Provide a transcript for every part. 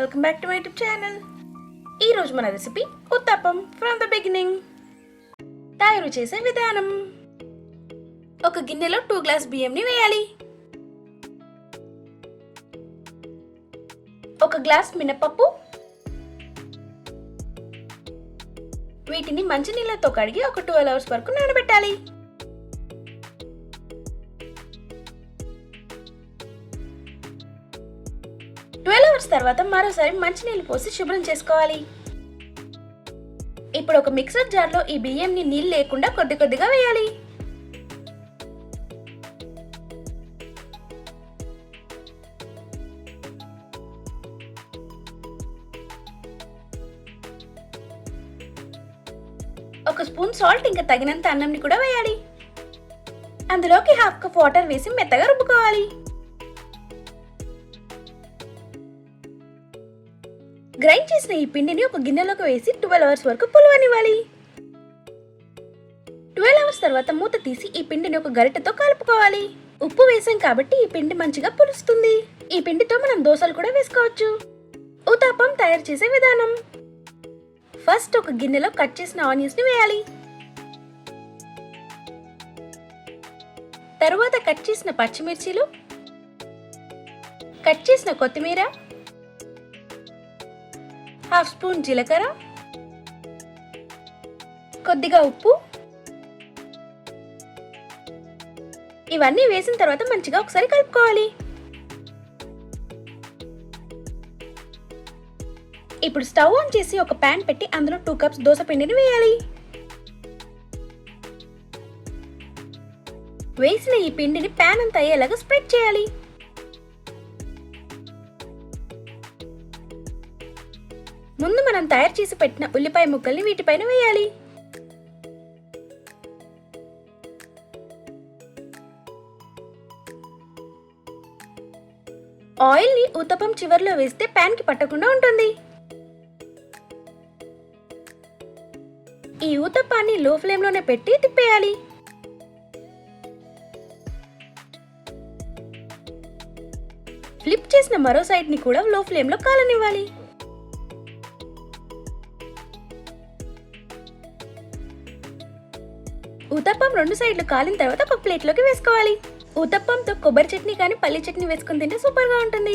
Welcome back to my YouTube channel. ఈరోజు మన recipe uttapam from the beginning. తయారు చేసే విధానం: ఒక గిన్నెలో 2 గ్లాస్ బియ్యంని వేయాలి. 1 గ్లాస్ మినపప్పు. వీటిని మంచినీళ్ళతో కడిగి ఒక 12 అవర్స్ వరకు నానబెట్టాలి. తర్వాత మరోసారి మంచినీళ్ళు పోసి శుభ్రం చేసుకోవాలి. ఇప్పుడు ఒక మిక్సర్ జార్లో ఈ బియ్యంని నీళ్ళు లేకుండా కొద్ది కొద్దిగా వేయాలి. ఒక స్పూన్ సాల్ట్, ఇంకా తగినంత అన్నంని కూడా వేయాలి. అందులోకి 1/2 కప్ వాటర్ వేసి మెత్తగా రుబ్బుకోవాలి. గ్రైండ్ చేసిన ఈ పిండిని ఒక గిన్నెలోకి వేసి 12 అవర్స్ వరకు పులవనివ్వాలి. 12 అవర్స్ తర్వాత మూత తీసి ఈ పిండిని ఒక గరిటెతో కలుపుకోవాలి. ఉప్పు వేసాం కాబట్టి ఈ పిండి మంచిగా పులుస్తుంది. ఈ పిండితో మనం దోశలు కూడా వేసుకోవచ్చు. ఉత్తప్పం తయారు చేసే విధానం: ఫస్ట్ ఒక గిన్నెలో కట్ చేసిన ఆనియన్స్ ని వేయాలి. తరువాత కట్ చేసిన పచ్చిమిర్చీలు, కట్ చేసిన కొత్తిమీర, 1/2 స్పూన్ జీలకర్ర, కొద్దిగా ఉప్పు, ఇవన్నీ వేసిన తర్వాత మంచిగా ఒకసారి కలుపుకోవాలి. ఇప్పుడు స్టవ్ ఆన్ చేసి ఒక పాన్ పెట్టి అందులో 2 కప్స్ దోస పిండిని వేయాలి. వేసిన ఈ పిండిని పాన్ అంతా అయ్యేలాగా స్ప్రెడ్ చేయాలి. ముందు మనం తయారు చేసి పెట్టిన ఉల్లిపాయ ముక్కల్ని వీటిపైన వేయాలి. ఆయిల్ ని ఉత్తప్పం చివర్లో వేస్తే పాన్ కి పట్టకుండా ఉంటుంది. ఈ ఉత్తప్పాన్ని లో ఫ్లేమ్ లోనే పెట్టి తిప్పేయాలి. ఫ్లిప్ చేసిన మరో సైడ్ ని కూడా లో ఫ్లేమ్ లో కాలనివ్వాలి. ఉత్తప్పం 2 సైడ్లు కాలిన తర్వాత ఒక ప్లేట్లోకి వేసుకోవాలి. ఉత్తప్పంతో కొబ్బరి చట్నీ కానీ పల్లి చట్నీ వేసుకుని తింటే సూపర్ గా ఉంటుంది.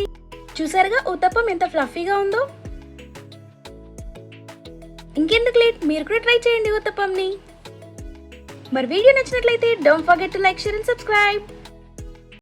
చూసారుగా ఉత్తప్పం ఎంత ఫ్లఫీగా ఉందో. ఇంకెందుకు లేట్, మీరు కూడా ట్రై చేయండి ఉత్తప్పంని. మరి వీడియో నచ్చినట్లయితే don't forget to like, share and subscribe.